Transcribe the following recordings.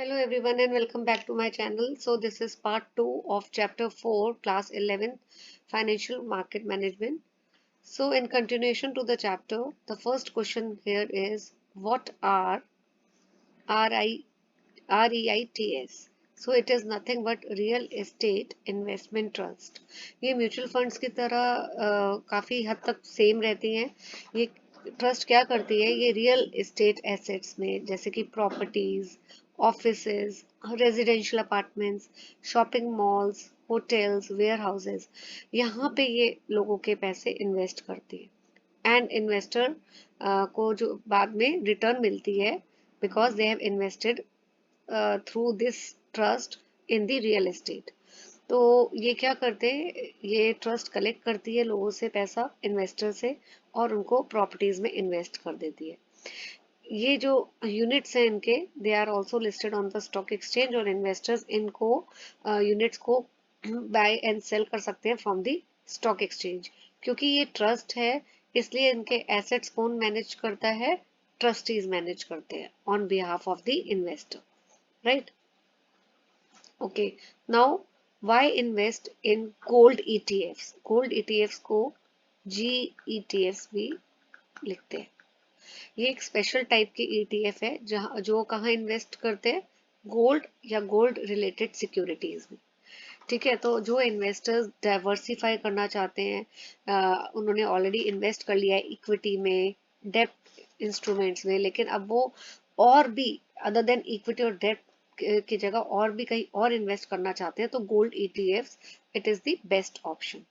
Hello everyone and welcome back to my channel. So this is part 2 of chapter 4 class 11 financial market management. So in continuation to the chapter, the first question here is what are RI, REITs? So it is nothing but real estate investment trust. ये mutual funds की तरह काफ़ी हद तक same रहती हैं. ये trust क्या करती है, ये रियल एस्टेट एसेट्स में जैसे कि properties, offices, residential apartments, shopping malls, hotels, warehouses, यहाँ पे ये लोगों के पैसे इन्वेस्ट करती है एंड इन्वेस्टर को जो बाद में रिटर्न मिलती है because they have invested through this trust in the real estate. तो ये क्या करते हैं, ये ट्रस्ट कलेक्ट करती है लोगों से पैसा, इन्वेस्टर से, और उनको प्रॉपर्टीज में इन्वेस्ट कर देती है. ये जो यूनिट्स हैं इनके, they are also listed on the stock exchange और इन्वेस्टर्स इनको यूनिट्स को बाय एंड सेल कर सकते हैं फ्रॉम द स्टॉक एक्सचेंज. क्योंकि ये ट्रस्ट है इसलिए इनके एसेट्स कौन मैनेज करता है, ट्रस्टीज मैनेज करते हैं on behalf of the investor, right. Okay, now why invest in gold ETFs? Gold ETFs को GETFs भी लिखते हैं. ये एक स्पेशल टाइप के ETF है जहाँ जो कहाँ इन्वेस्ट करते हैं, गोल्ड या गोल्ड रिलेटेड सिक्योरिटीज में. ठीक है, तो जो इन्वेस्टर्स डाइवर्सिफाई करना चाहते हैं, उन्होंने ऑलरेडी इन्वेस्ट कर लिया है इक्विटी में, डेब्ट इंस्ट्रूमेंट्स में, लेकिन अब वो और भी अदर देन इक्विटी और डेब्ट की जगह और भी कहीं और इन्वेस्ट करना चाहते हैं तो gold ETFs it is the best option.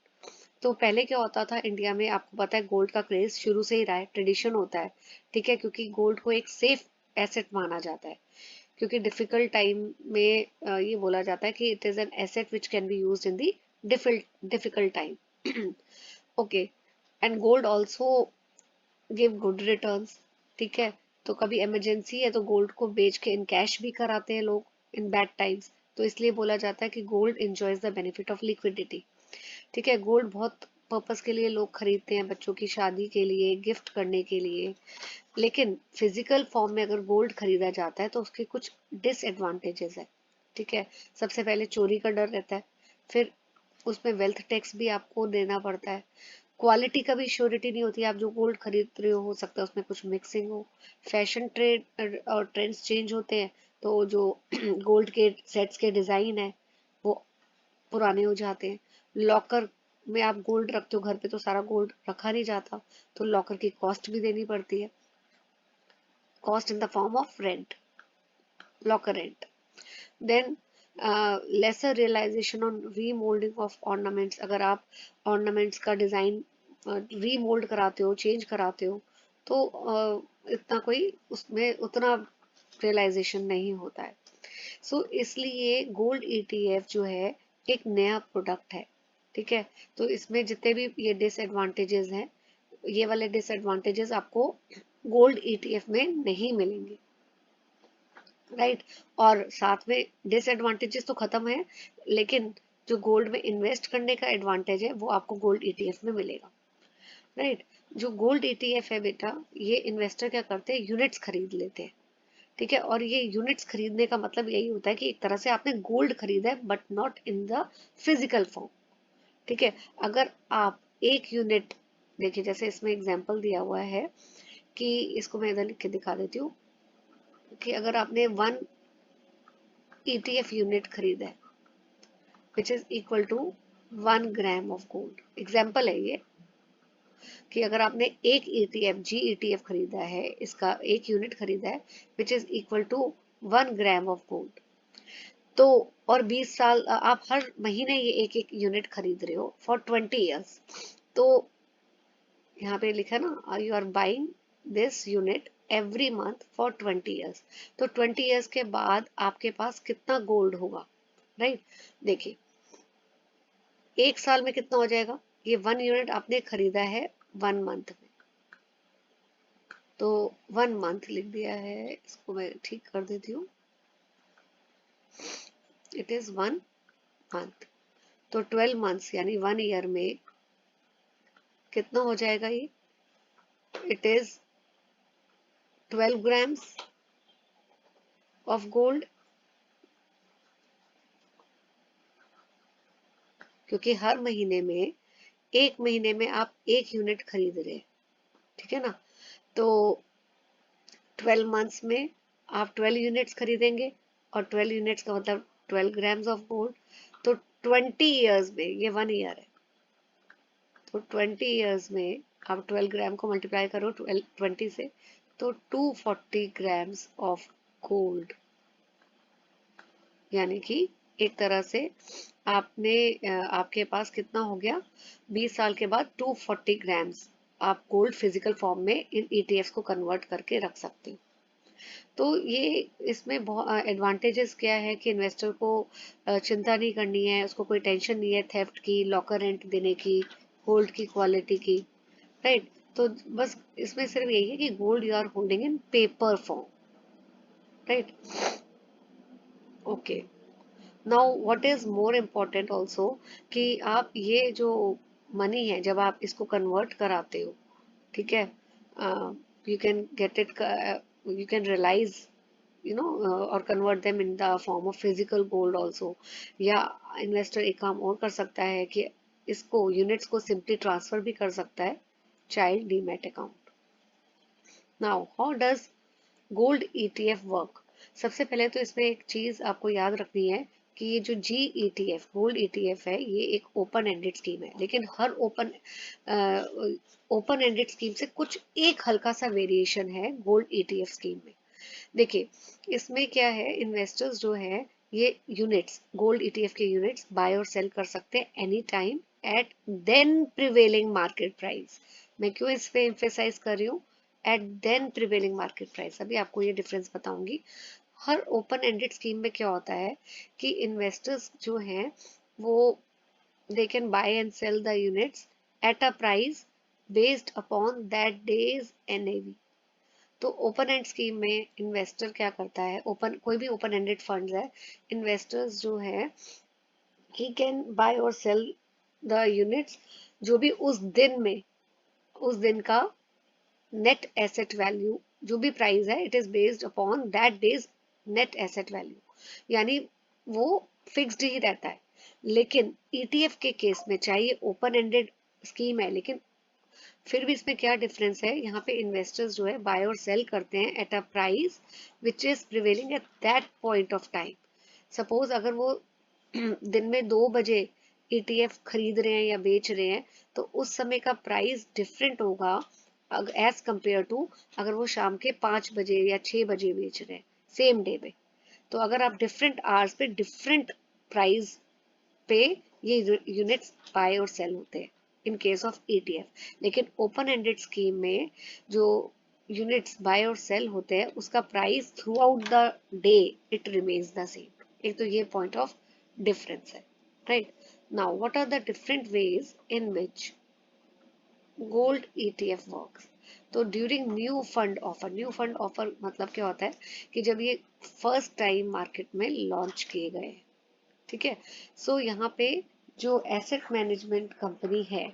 तो पहले क्या होता था इंडिया में, आपको पता है गोल्ड का क्रेज शुरू से ही रहा है, ट्रेडिशन होता है. ठीक है, क्योंकि गोल्ड को एक सेफ एसेट माना जाता है, क्योंकि डिफिकल्ट टाइम में ये बोला जाता है कि it is an asset which can be used in the difficult time. Okay, and gold also give good returns. ठीक है, तो कभी इमरजेंसी है तो गोल्ड को बेच के इन कैश भी कराते हैं लोग इन बैड टाइम्स. तो इसलिए बोला जाता है कि gold enjoys the benefit of liquidity. ठीक है, गोल्ड बहुत पर्पस के लिए लोग खरीदते हैं, बच्चों की शादी के लिए, गिफ्ट करने के लिए. लेकिन फिजिकल फॉर्म में अगर गोल्ड खरीदा जाता है तो उसके कुछ डिसएडवांटेजेस है. ठीक है, सबसे पहले चोरी का डर रहता है, फिर उसमें वेल्थ टैक्स भी आपको देना पड़ता है, क्वालिटी का भी श्योरिटी नहीं होती. आप जो गोल्ड खरीद रहे हो सकता है उसमें कुछ मिक्सिंग हो, फैशन ट्रेंड और ट्रेंड्स चेंज होते हैं तो जो गोल्ड के सेट्स के डिजाइन है वो पुराने हो जाते हैं. लॉकर में आप गोल्ड रखते हो घर पे तो सारा गोल्ड रखा नहीं जाता, तो लॉकर की कॉस्ट भी देनी पड़ती है, cost in the form of rent, locker rent. Then lesser realisation on remoulding of ornaments. अगर आप ऑर्नामेंट्स का डिजाइन रीमोल्ड कराते हो, चेंज कराते हो, तो इतना कोई उसमें उतना रियलाइजेशन नहीं होता है. सो इसलिए गोल्ड ETF जो है एक नया प्रोडक्ट है. ठीक है, तो इसमें जितने भी ये डिसएडवांटेजेस हैं, ये वाले डिसएडवांटेजेस आपको गोल्ड ETF में नहीं मिलेंगे, राइट. और साथ में डिसएडवांटेजेस तो खत्म है, लेकिन जो गोल्ड में इन्वेस्ट करने का एडवांटेज है वो आपको गोल्ड ETF में मिलेगा, राइट. जो गोल्ड ETF है बेटा, ये इन्वेस्टर क्या करते हैं, यूनिट्स खरीद लेते हैं. ठीक है, और ये यूनिट्स खरीदने का मतलब यही होता है कि एक तरह से आपने गोल्ड खरीदा है but not in the physical form. ठीक है, अगर आप एक यूनिट देखिए, जैसे इसमें एग्जांपल दिया हुआ है कि इसको मैं इधर लिख के दिखा देती हूँ कि अगर आपने 1 ETF यूनिट खरीदा है which is equal to 1 gram of gold. Example है ये कि अगर आपने एक ETF GETF खरीदा है, इसका एक यूनिट खरीदा है which is equal to 1 gram of gold, तो और 20 साल आप हर महीने ये एक एक यूनिट खरीद रहे हो फॉर 20 ईयर्स. तो यहाँ पे लिखा ना, you are buying this unit every month for 20 years. तो 20 ईयर्स के बाद आपके पास कितना गोल्ड होगा, राइट. देखिए एक साल में कितना हो जाएगा, ये 1 यूनिट आपने खरीदा है 1 मंथ में, तो 1 मंथ लिख दिया है, इसको मैं ठीक कर देती हूँ, इट इज 1 मंथ. तो 12 मंथ्स यानी 1 ईयर में कितना हो जाएगा ये, it is 12 grams of gold क्योंकि हर महीने में, एक महीने में आप एक यूनिट खरीद रहे हैं, ठीक है ना। तो 12 मंथ्स में आप 12 यूनिट्स खरीदेंगे, और 12 यूनिट्स का मतलब 12 ग्राम्स ऑफ गोल्ड। तो 20 ईयर्स में, ये 1 ईयर है, तो 20 ईयर्स में आप 12 ग्राम को मल्टीप्लाई करो 20 से, तो 240 ग्राम्स ऑफ गोल्ड, यानी कि एक तरह से आपने आपके पास कितना हो गया, 20 साल के बाद 240 ग्राम्स आप गोल्ड फिजिकल फॉर्म में इन ईटीएफ को कन्वर्ट करके रख सकते हो। तो ये इसमें बहुत एडवांटेजेस क्या है कि इन्वेस्टर को चिंता नहीं करनी है, उसको कोई टेंशन नहीं है थेफ्ट की, लॉकर रेंट देने की, गोल्ड की क्वालिटी की, राइट। तो बस इसमें सिर्फ यही है कि gold you are holding in paper form, right. Okay, now what is more important also, कि आप ये जो मनी है जब आप इसको कन्वर्ट कराते हो, ठीक है, you can get it, you can realise, और convert them in the form of physical gold also, या इन्वेस्टर एक काम और कर सकता है कि इसको यूनिट्स को सिंपली ट्रांसफर भी कर सकता है child demat account. Now how does gold ETF work. सबसे पहले तो इसमें एक चीज आपको याद रखनी है कि ये जो जी ईटीएफ गोल्ड ईटीएफ है, ये एक ओपन एंडेड स्कीम है, लेकिन हर ओपन एंडेड स्कीम से कुछ एक हल्का सा वेरिएशन है गोल्ड ईटीएफ स्कीम में। देखिए, इसमें क्या है, इन्वेस्टर्स जो है ये यूनिट्स, गोल्ड ईटीएफ के यूनिट्स बाय और सेल कर सकते हैं any time at then prevailing market price. मैं क्यों इस पे एम्फेसाइज कर रही हूँ, at then prevailing market price, अभी आपको ये डिफरेंस बताऊंगी। हर ओपन एंडेड स्कीम में क्या होता है कि इन्वेस्टर्स जो हैं वो they can buy and sell the units at a price based upon that day's NAV। तो ओपन एंड स्कीम में इन्वेस्टर क्या करता है, ओपन कोई भी ओपन एंडेड फंड्स है, इन्वेस्टर्स जो है ही कैन बाय और सेल द यूनिट्स, जो भी उस दिन में, उस दिन का नेट एसेट वैल्यू, जो भी प्राइस है, it is based upon that days net asset value, यानी वो फिक्स्ड ही रहता है। लेकिन ईटीएफ के केस में, चाहे ओपन एंडेड स्कीम है, लेकिन फिर भी इसमें क्या डिफरेंस है, यहाँ पे इन्वेस्टर्स जो है बाय और सेल करते हैं at a price which is prevailing at that point of time. Suppose अगर वो दिन में 2 बजे ईटीएफ खरीद रहे हैं या बेच रहे हैं, तो उस समय का प्राइस डिफरेंट होगा एज कंपेयर टू अगर वो शाम के 5 बजे या 6 बजे बेच रहे हैं सेम डे पे। तो अगर आप डिफरेंट आवर्स पे डिफरेंट प्राइस पे ये यूनिट्स बाय और सेल होते हैं इन केस ऑफ ईटीएफ। लेकिन ओपन एंडेड स्कीम में जो यूनिट्स बाय और सेल होते हैं, उसका price throughout the day it remains the same. एक तो ये पॉइंट ऑफ डिफरेंस है, right. Now what are the different ways in which gold ETF works. तो during new fund offer, new fund offer मतलब क्या होता है कि जब ये फर्स्ट टाइम मार्केट में लॉन्च किए गए, ठीक है। सो यहाँ पे जो एसेट मैनेजमेंट कंपनी है,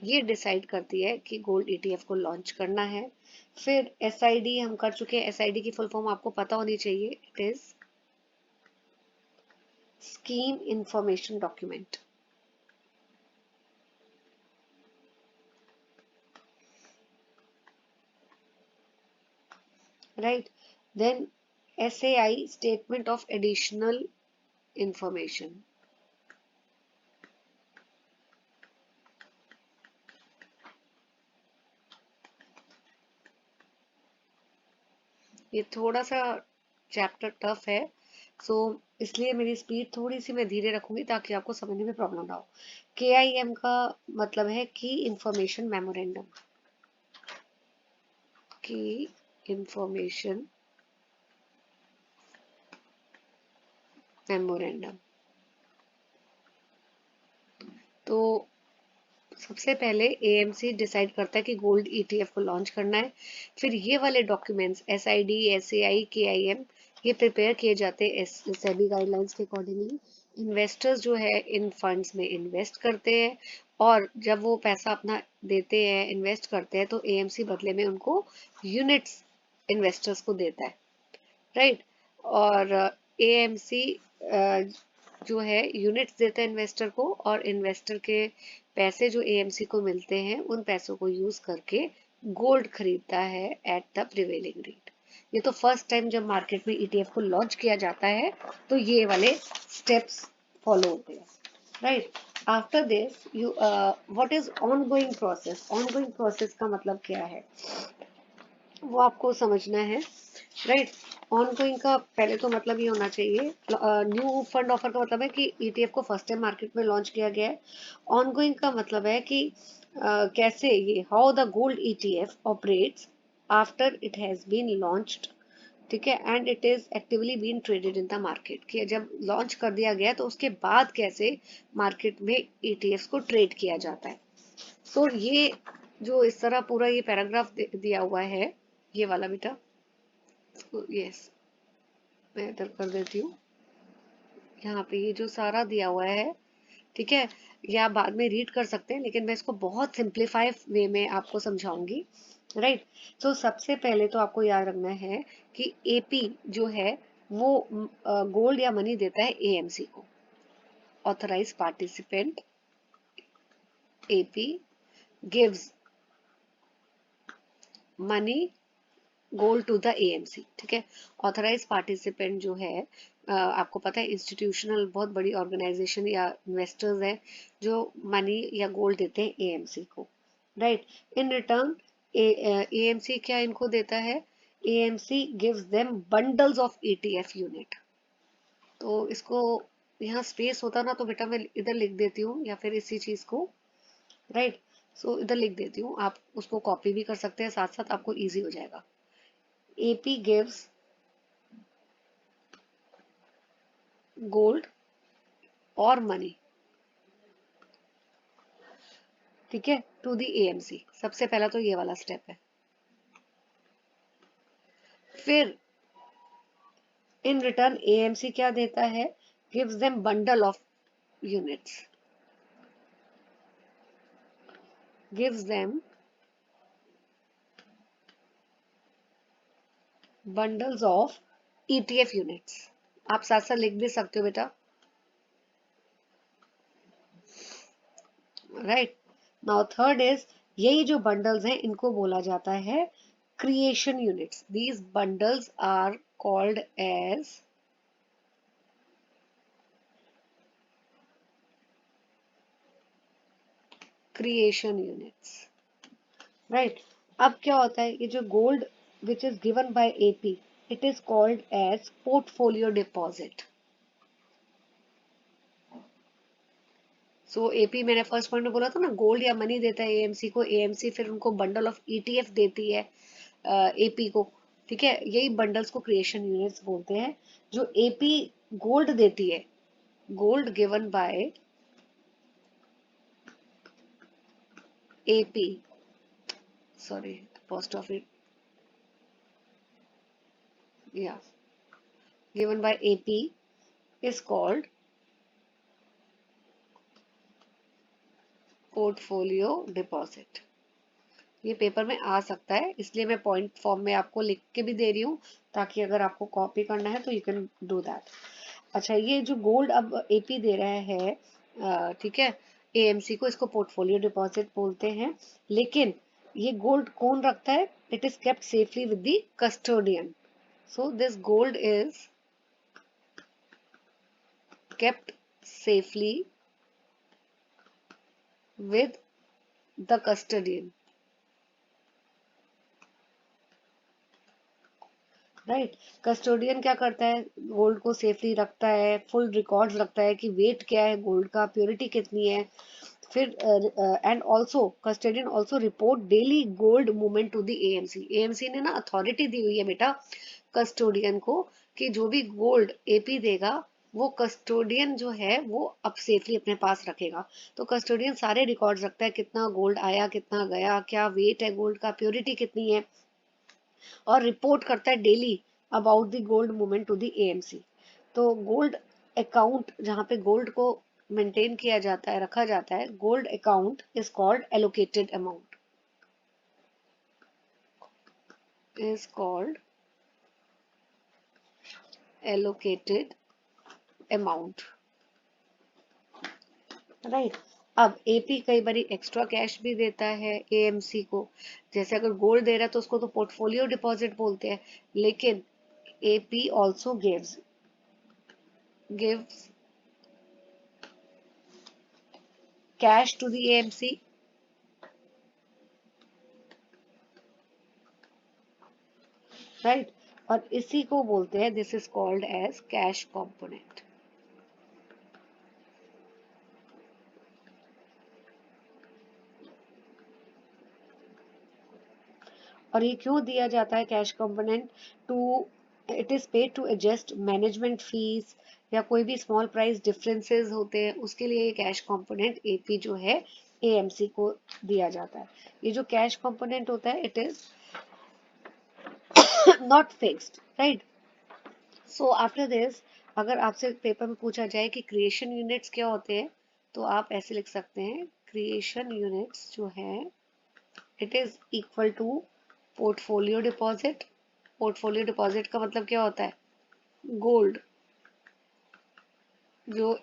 ये डिसाइड करती है कि गोल्ड ईटीएफ को लॉन्च करना है। फिर एसआईडी हम कर चुके हैं, एसआईडी की फुल फॉर्म आपको पता होनी चाहिए, it is scheme information document, right. Then SAI statement of additional information, ये थोड़ा सा चैप्टर टफ है, सो इसलिए मेरी स्पीड थोड़ी सी मैं धीरे रखूंगी ताकि आपको समझने में प्रॉब्लम ना हो। केआईएम का मतलब है की इंफॉर्मेशन मेमोरेंडम, की इंफॉर्मेशन मेमोरेंडम। तो सबसे पहले एएमसी डिसाइड करता है कि गोल्ड ईटीएफ को लॉन्च करना है। फिर ये वाले डॉक्यूमेंट्स एसआईडी, एसएआई, केआईएम, ये प्रिपेयर किए जाते हैं सेबी गाइडलाइंस के अकॉर्डिंगली। इन्वेस्टर्स जो है इन फंड्स में इन्वेस्ट करते हैं, और जब वो पैसा अपना देते हैं, इन्वेस्ट करते हैं, तो एएमसी बदले में उनको यूनिट्स इन्वेस्टर्स को देता है, राइट। और एएमसी जो है यूनिट्स देता है इन्वेस्टर को, और इन्वेस्टर के पैसे जो एएमसी को मिलते हैं उन पैसों को यूज करके गोल्ड खरीदता है एट द प्रिवेलिंग रेट। ये तो फर्स्ट टाइम जब मार्केट में ईटीएफ को लॉन्च किया जाता है तो ये वाले स्टेप्स फॉलो होते हैं, right. After this you what is ongoing process? Ongoing process का मतलब क्या है वो आपको समझना है, राइट। ऑनगोइंग का पहले तो मतलब ये होना चाहिए, न्यू फंड ऑफर का मतलब है कि ईटीएफ को फर्स्ट टाइम मार्केट में लॉन्च किया गया है। ऑनगोइंग का मतलब है कि कैसे ये how the gold ETF operates after it has been launched, ठीक है, and it is actively been traded in the market, कि जब लॉन्च कर दिया गया तो उसके बाद कैसे मार्केट में ईटीएफ को ट्रेड किया जाता है। सो ये जो इस तरह पूरा ये पैराग्राफ दिया हुआ है, ये वाला बेटा, यस मैं इधर कर देती हूँ, यहाँ पे ये जो सारा दिया हुआ है, ठीक है, ये आप बाद में रीड कर सकते हैं लेकिन मैं इसको बहुत सिंप्लीफाई वे में आपको समझाऊंगी, राइट। तो सबसे पहले तो आपको याद रखना है कि एपी जो है वो गोल्ड या मनी देता है एएमसी को। Authorise participant AP gives money gold to the AMC, ठीक है। ऑथराइज पार्टिसिपेंट जो है आपको पता है इंस्टीट्यूशनल बहुत बड़ी ऑर्गेनाइजेशन या इन्वेस्टर्स है जो मनी या गोल्ड देते हैं एएमसी को, राइट। इन रिटर्न एएमसी क्या इनको देता है? AMC gives them bundles of ETF unit. तो इसको यहाँ स्पेस होता ना तो बेटा मैं इधर लिख देती हूँ या फिर इसी चीज को, राइट। सो इधर लिख देती हूँ, आप उसको कॉपी भी कर सकते हैं, साथ साथ आपको इजी हो जाएगा। AP gives gold और मनी, ठीक है, टू दी एएमसी। सबसे पहला तो ये वाला स्टेप है। फिर इन रिटर्न एएमसी क्या देता है? Gives them bundle of units, gives them bundles of ETF units. आप साथ साथ लिख भी सकते हो बेटा, राइट। नाउ थर्ड इज, यही जो बंडल्स हैं इनको बोला जाता है creation units. These bundles are called as creation units, right. अब क्या होता है, ये जो gold which is given by AP, it is called as portfolio deposit. So AP मैंने फर्स्ट पॉइंट में बोला था ना, गोल्ड या मनी देता है एएमसी को, एएमसी फिर उनको बंडल ऑफ ईटीएफ देती है एपी को, ठीक है। यही बंडल्स को क्रिएशन यूनिट्स बोलते हैं। जो एपी गोल्ड देती है, gold given by AP, sorry post of it, या given by AP is called portfolio deposit. ये पेपर में आ सकता है इसलिए मैं पॉइंट फॉर्म में आपको लिख के भी दे रही हूँ, ताकि अगर आपको कॉपी करना है तो यू कैन डू दैट। अच्छा, ये जो गोल्ड अब एपी दे रहा है, ठीक है, एएमसी को, इसको पोर्टफोलियो डिपॉजिट बोलते हैं। लेकिन ये गोल्ड कौन रखता है? It is kept safely with the custodian. So this gold is kept safely with the custodian, right. Custodian क्या करता है? गोल्ड को सेफली रखता है, फुल रिकॉर्ड्स रखता है कि वेट क्या है गोल्ड का, प्योरिटी कितनी है। फिर and also custodian also report daily gold movement to the AMC. AMC ने ना अथॉरिटी दी हुई है बेटा कस्टोडियन को, कि जो भी गोल्ड एपी देगा वो कस्टोडियन जो है वो अब सेफली अपने पास रखेगा। तो कस्टोडियन सारे रिकॉर्ड्स रखता है, कितना गोल्ड आया, कितना गया, क्या वेट है गोल्ड का, प्योरिटी कितनी है, और रिपोर्ट करता है daily about the gold movement to the AMC. तो गोल्ड अकाउंट जहाँ पे गोल्ड को मेंटेन किया जाता है, रखा जाता है, gold account is called allocated amount, is called allocated amount, right. अब एपी कई बार एक्स्ट्रा कैश भी देता है एएमसी को। जैसे अगर गोल्ड दे रहा है तो उसको तो पोर्टफोलियो डिपॉजिट बोलते हैं, लेकिन AP also gives cash to the AMC, right. और इसी को बोलते हैं, this is called as cash component. और ये क्यों दिया जाता है cash component? To it is paid to adjust management fees, या कोई भी स्मॉल प्राइस डिफरेंसेस होते हैं, उसके लिए ये कैश कंपोनेंट एपी जो है एएमसी को दिया जाता है। ये जो कैश कंपोनेंट होता है it is not fixed, right. So after this, अगर आपसे पेपर में पूछा जाए कि क्रिएशन यूनिट्स क्या होते हैं, तो आप ऐसे लिख सकते हैं, क्रिएशन यूनिट्स जो है it is equal to portfolio deposit. Portfolio deposit का मतलब क्या होता है? गोल्ड जो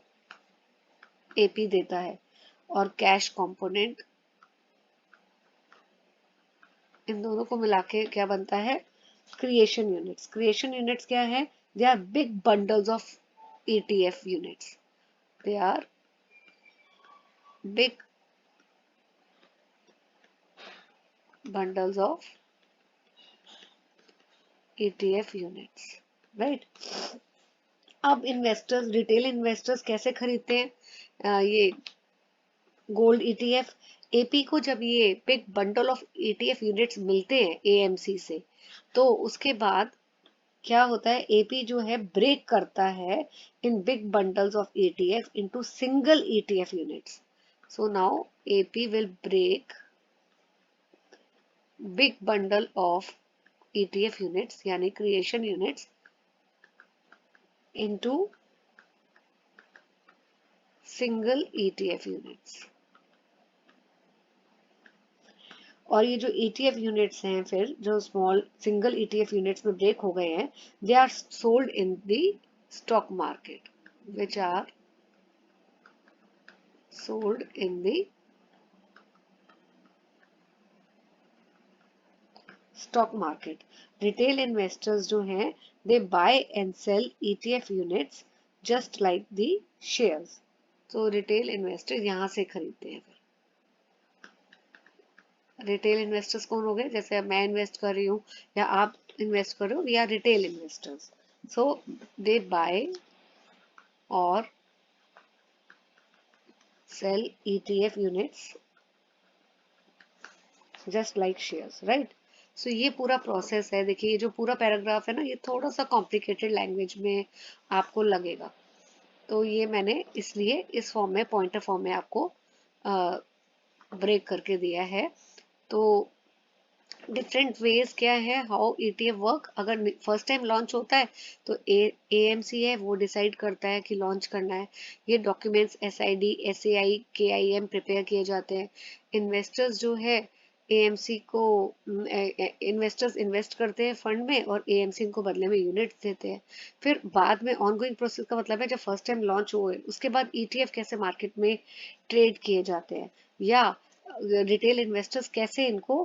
एपी देता है, और कैश कंपोनेंट, इन दोनों को मिला के क्या बनता है? Creation units. क्रिएशन यूनिट्स क्या है? They are big bundles of ETF units. They are big bundles of ETF units, right. अब इन्वेस्टर्स, रिटेल इन्वेस्टर्स कैसे खरीदते हैं ये गोल्ड ईटीएफ? एपी को जब ये big bundle of ETF units मिलते हैं एएमसी से, तो उसके बाद क्या होता है? एपी जो है ब्रेक करता है in big bundles of ETF into single ETF units. So now AP will break big bundle of ETF units यानी creation units into single ETF units। और ये जो ETF units हैं, फिर जो small single ETF units में break हो गए हैं, they are sold in the stock market, which are sold in the stock market। Retail investors जो हैं, they buy and sell ETF units just like the shares। तो retail investors यहाँ से खरीदते हैं। रिटेल इन्वेस्टर्स कौन हो गए? जैसे अब मैं इन्वेस्ट कर रही हूँ या आप इन्वेस्ट कर रहे हो, we are retail investors. So they buy और sell ETF units just like shares, right. So ये पूरा प्रोसेस है। देखिए, ये जो पूरा पैराग्राफ है ना, ये थोड़ा सा कॉम्प्लिकेटेड लैंग्वेज में आपको लगेगा, तो ये मैंने इसलिए इस फॉर्म में, पॉइंटर फॉर्म में आपको ब्रेक करके दिया है। तो डिफरेंट वेज क्या है हाउ ईटीएफ वर्क। अगर फर्स्ट टाइम लॉन्च होता है तो एएमसी है वो डिसाइड करता है कि लॉन्च करना है। ये डॉक्यूमेंट्स एसआईडी, एसएआई, केआईएम प्रिपेयर किए जाते हैं। इन्वेस्टर्स जो है एएमसी को, इन्वेस्टर्स इन्वेस्ट करते हैं फंड में और एएमसी इनको बदले में यूनिट्स देते हैं। फिर बाद में ऑनगोइंग प्रोसेस का मतलब है जब फर्स्ट टाइम लॉन्च हुए उसके बाद ईटीएफ कैसे मार्केट में ट्रेड किए जाते हैं, या रिटेल इन्वेस्टर्स कैसे इनको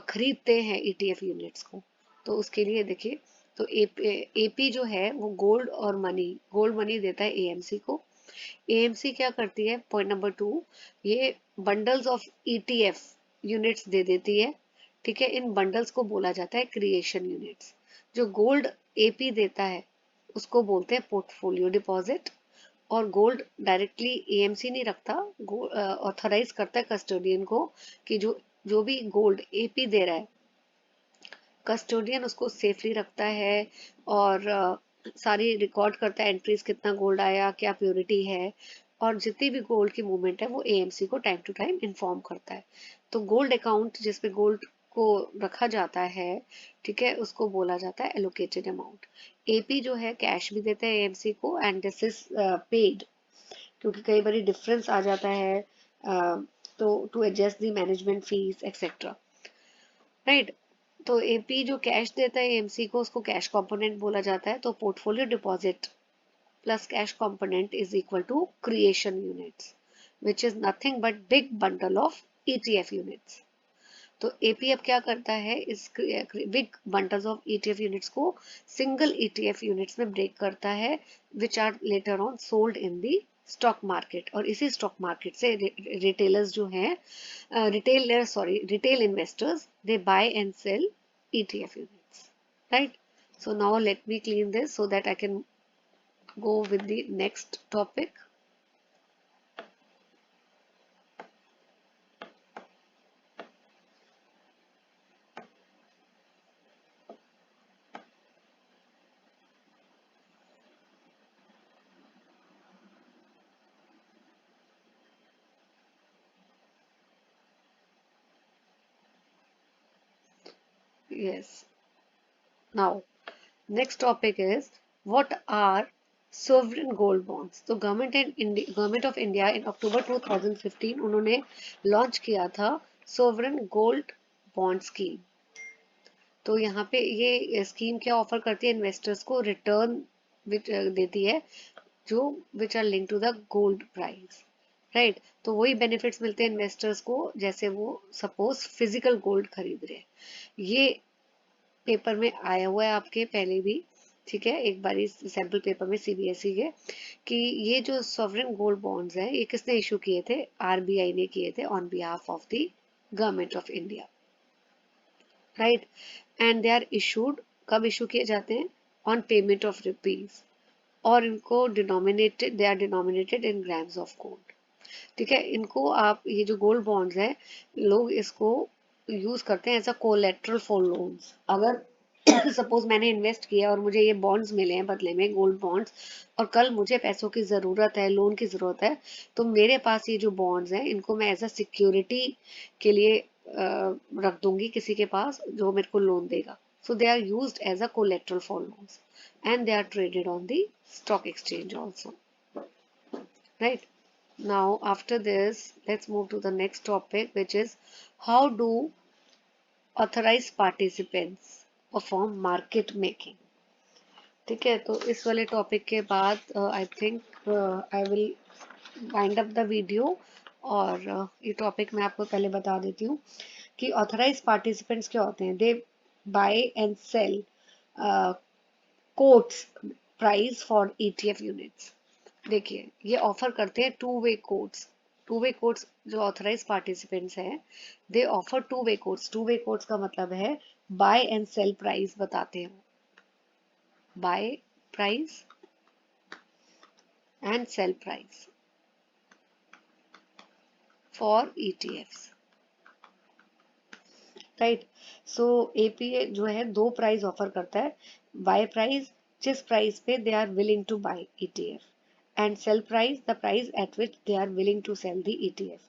खरीदते हैं ईटीएफ यूनिट्स को। तो उसके लिए देखिए, तो एपी जो है वो गोल्ड मनी देता है एएमसी को। एएमसी क्या करती है? पॉइंट नंबर 2, ये बंडल्स ऑफ ईटीएफ यूनिट्स दे देती है। ठीक है, इन बंडल्स को बोला जाता है क्रिएशन यूनिट्स। जो गोल्ड एपी देता है उसको बोलते हैं पोर्टफोलियो डिपॉजिट। और गोल्ड डायरेक्टली एएमसी नहीं रखता, ऑथराइज करता है कस्टोडियन को कि जो भी गोल्ड एपी दे रहा है, कस्टोडियन उसको सेफली रखता है और सारी रिकॉर्ड करता है, एंट्रीज कितना गोल्ड आया, क्या प्योरिटी है, और जितनी भी गोल्ड की मूवमेंट है वो एएमसी को टाइम टू टाइम इन्फॉर्म करता है। तो गोल्ड अकाउंट जिसपे गोल्ड को रखा जाता है, ठीक है, उसको बोला जाता है एलोकेटेड अमाउंट। एपी जो है कैश भी देता है एएमसी को, एंड दिस इज पेड, क्योंकि कई बार डिफरेंस आ जाता है, तो to adjust the management fees etcetera, right. तो एपी जो कैश देता है एएमसी को उसको कैश कंपोनेंट बोला जाता है। तो portfolio deposit plus cash component is equal to creation units. which is nothing but big bundle of ETF units. तो एपीएफ क्या करता है, इस big bundles of ETF units को सिंगल ईटीएफ यूनिट्स में ब्रेक करता है, which are later on sold in the stock market, और इसी स्टॉक मार्केट से रिटेलर्स जो हैं, retail investors, they buy and sell ETF units, right. So now let me clean this so that I can go with the next topic. Yes. Now, next topic is, what are sovereign gold bonds? तो government of India in अक्टूबर 2015 उन्होंने launch किया था sovereign gold bond scheme. तो यहाँ पे ये scheme क्या offer करती है, इन्वेस्टर्स को रिटर्न देती है जो which are link to the gold price, right. तो वही बेनिफिट्स मिलते हैं इन्वेस्टर्स को जैसे वो सपोज फिजिकल गोल्ड खरीद रहे हैं. ये पेपर में आया हुआ है आपके पहले भी, ठीक है, एक बार इस सैम्पल पेपर में सीबीएसई के, कि ये जो सॉवरेन गोल्ड बॉन्ड्स हैं ये किसने इशू किए थे, आरबीआई ने किए थे on behalf of the government of India, right. And they are issued, कब इशू किए जाते हैं, ऑन पेमेंट ऑफ रुपीज, और इनको denominated, they are denominated in grams of gold. ठीक है, इनको आप, ये जो गोल्ड बॉन्ड्स है, लोग इसको यूज करते हैं as a collateral for loans. अगर सपोज मैंने इन्वेस्ट किया और मुझे ये बॉन्ड्स मिले हैं बदले में, गोल्ड बॉन्ड्स, और कल मुझे पैसों की ज़रूरत है, लोन की ज़रूरत है, तो मेरे पास ये जो बॉन्ड्स हैं इनको मैं एज अ सिक्योरिटी के लिए रख दूंगी किसी के पास जो मेरे को लोन देगा. So they are used as a collateral for loans and they are traded on the stock exchange also, right. Now, after this, let's move to the next topic, which is, how do authorized participants perform market making? ठीक है, तो इस वाले topic के बाद I think I will wind up the video, और ये topic मैं आपको पहले बता देती हूँ कि ऑथराइज पार्टिसिपेंट्स क्या होते हैं. They buy and sell quotes price for ETF units. देखिए, ये ऑफर करते हैं two way quotes. Two way quotes जो ऑथराइज पार्टिसिपेंट्स हैं, they offer two way quotes. Two way quotes का मतलब है बाय एंड सेल प्राइस बताते हैं, buy price and sell price for ETFs, right. So APA जो है दो प्राइस ऑफर करता है, बाय प्राइस जिस प्राइस पे they are willing to buy ETF, and sell price the price at which they are willing to sell the ETF.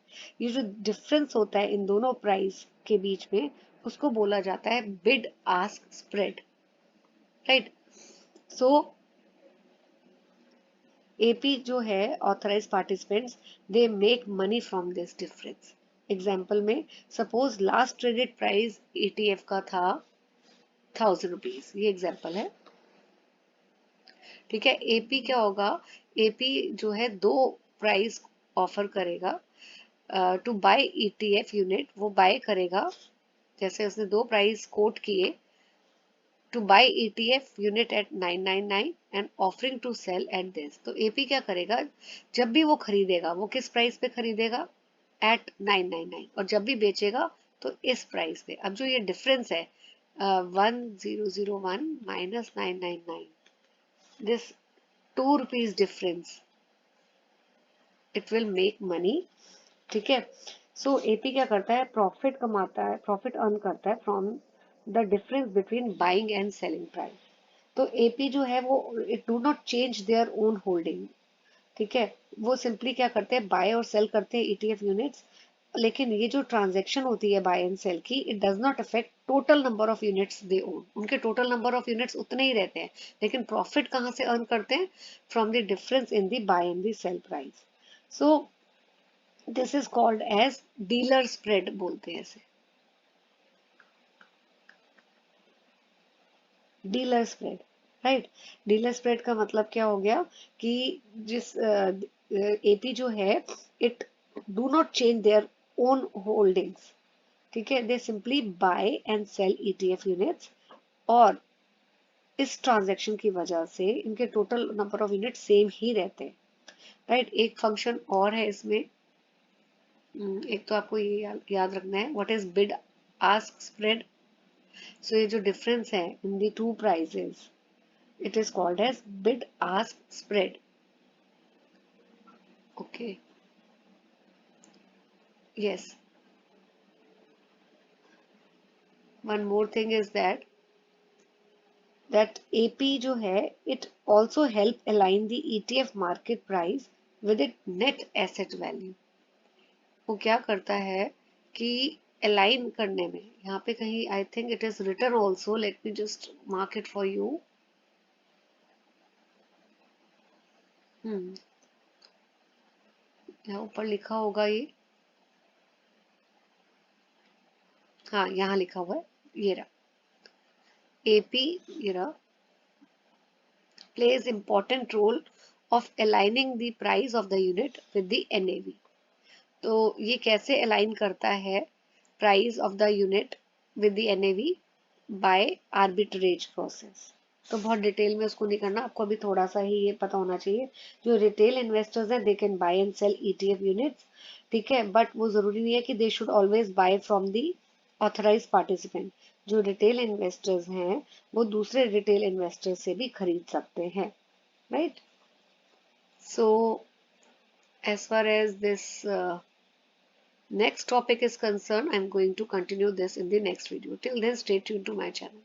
ये जो difference होता है इन दोनों प्राइस के बीच में, उसको बोला जाता है bid ask spread, right. So AP जो है authorize participants, they make money from this difference. Example में, suppose last traded price ETF का था 1000 रुपीज, ये एग्जाम्पल है, ठीक है. एपी क्या होगा, एपी जो है दो प्राइस ऑफर करेगा टू बाय ईटीएफ यूनिट, वो बाय करेगा, जैसे उसने दो प्राइस कोट किए, to buy ETF unit at 999 and offering to sell at this. तो एपी क्या करेगा, जब भी वो खरीदेगा वो किस प्राइस पे खरीदेगा, एट 999, और जब भी बेचेगा तो इस प्राइस पे. अब जो ये डिफरेंस है 1001 minus 999, this 2 rupees difference, it will make money, ठीक है. सो एपी क्या करता है, प्रॉफिट कमाता है, प्रॉफिट अर्न करता है from the difference between buying and selling price. तो एपी जो है वो, it do not change their own holding, ठीक है. वो सिंपली क्या करते हैं, बाय और सेल करते हैं ईटीएफ यूनिट्स, लेकिन ये जो ट्रांजैक्शन होती है बाय एंड सेल की, it does not affect total number of units they own. उनके टोटल नंबर ऑफ यूनिट्स उतने ही रहते हैं, लेकिन प्रॉफिट कहाँ से अर्न करते हैं, from the difference in the buy and the sell price. So this is called as dealer spread बोलते हैं इसे, dealer spread, right. Dealer spread का मतलब क्या हो गया कि जिस एपी जो है, it do not change their own holdings. ठीक है, they simply buy and sell ETF units, और इस ट्रांजैक्शन की वजह से इनके total number of unit same ही रहते हैं, राइट। एक फंक्शन और है इसमें, एक तो आपको ये याद रखना है, what is bid ask spread. So ये जो डिफरेंस है in the two prices, it is called as bid ask spread. Okay, yes, one more thing is that AP जो है, it also help align the ETF market price with its net asset value। वो क्या करता है कि align करने में, यहाँ पे कहीं I think it is written also, let me just mark it for you. यहाँ ऊपर लिखा होगा ये, हाँ यहाँ लिखा हुआ है, ये रहा AP, ये रहा, plays important role of aligning the price of the unit with the NAV। तो ये कैसे अलाइन करता है price of the unit with the NAV by arbitrage process. तो बहुत डिटेल में उसको नहीं करना, आपको अभी थोड़ा सा ही ये पता होना चाहिए। जो रिटेल इन्वेस्टर्स हैं, they can buy and sell ETF units, ठीक है, बट वो जरूरी नहीं है कि they should always buy from the authorise participant. जो रिटेल इन्वेस्टर्स हैं वो दूसरे रिटेल इन्वेस्टर्स से भी खरीद सकते हैं, right. So as far as this next topic is concerned, I'm going to continue this in the next video. Till then, stay tuned to my channel.